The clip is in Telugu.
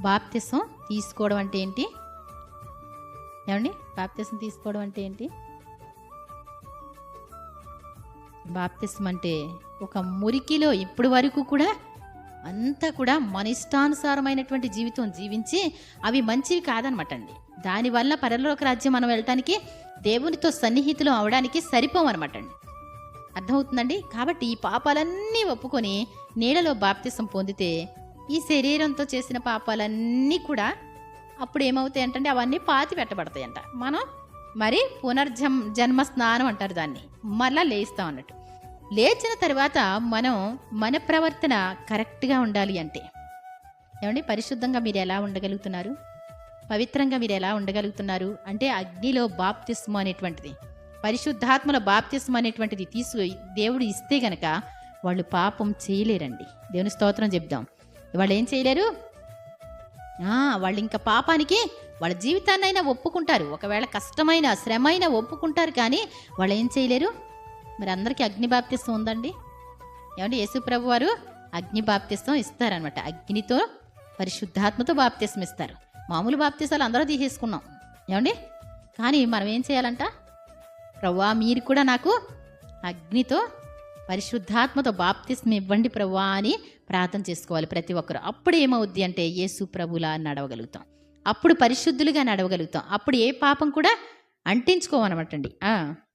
బాప్తిసం తీసుకోవడం అంటే ఏంటి? ఏమండి, బాప్తిసం తీసుకోవడం అంటే ఏంటి? బాప్తిసం అంటే ఒక మురికిలో ఇప్పటి వరకు కూడా అంతా కూడా మన ఇష్టానుసారమైనటువంటి జీవితం జీవించి అవి మంచివి కాదనమాట అండి. దానివల్ల పరలోక రాజ్యం మనం వెళ్ళటానికి, దేవునితో సన్నిహితులు అవడానికి సరిపోమనమాట అండి. అర్థమవుతుందండి? కాబట్టి ఈ పాపాలన్నీ ఒప్పుకొని నీళ్ళలో బాప్తిసం పొందితే ఈ శరీరంతో చేసిన పాపాలన్నీ కూడా అప్పుడు ఏమవుతాయి అంటే అవన్నీ పాతి పెట్టబడతాయంట. మనం మరి జన్మ స్నానం అంటారు దాన్ని, మళ్ళా లేస్తాం అన్నట్టు. లేచిన తర్వాత మనం మన ప్రవర్తన కరెక్ట్గా ఉండాలి అంటే ఏమండి, పరిశుద్ధంగా మీరు ఎలా ఉండగలుగుతున్నారు? పవిత్రంగా మీరు ఎలా ఉండగలుగుతున్నారు అంటే అగ్నిలో బాప్తిస్మ అనేటువంటిది, పరిశుద్ధాత్మల బాప్తిస్మ అనేటువంటిది దేవుడు ఇస్తే గనక వాళ్ళు పాపం చేయలేరండి. దేవుని స్తోత్రం చెప్దాం. వాళ్ళు ఏం చేయలేరు, వాళ్ళు ఇంకా పాపానికి వాళ్ళ జీవితాన్నైనా ఒప్పుకుంటారు, ఒకవేళ కష్టమైన శ్రమైన ఒప్పుకుంటారు, కానీ వాళ్ళు ఏం చేయలేరు. మరి అందరికీ అగ్ని బాప్తిస్తం ఉందండి. ఏమంటే యేసు ప్రభు వారు అగ్ని బాప్తిస్తం ఇస్తారనమాట. అగ్నితో పరిశుద్ధాత్మతో బాప్తిస్తం ఇస్తారు. మామూలు బాప్తిసాలు అందరూ తీసేసుకున్నాం ఏమండి, కానీ మనం ఏం చేయాలంట? ప్రభువా మీరు కూడా నాకు అగ్నితో పరిశుద్ధాత్మతో బాప్తిస్తం ఇవ్వండి ప్రభువా అని ప్రార్థన చేసుకోవాలి ప్రతి ఒక్కరు. అప్పుడు ఏమవుద్ది అంటే యేసు ప్రభులా నడవగలుగుతాం, అప్పుడు పరిశుద్ధులుగా నడవగలుగుతాం, అప్పుడు ఏ పాపం కూడా అంటించుకోమనమాట అండి.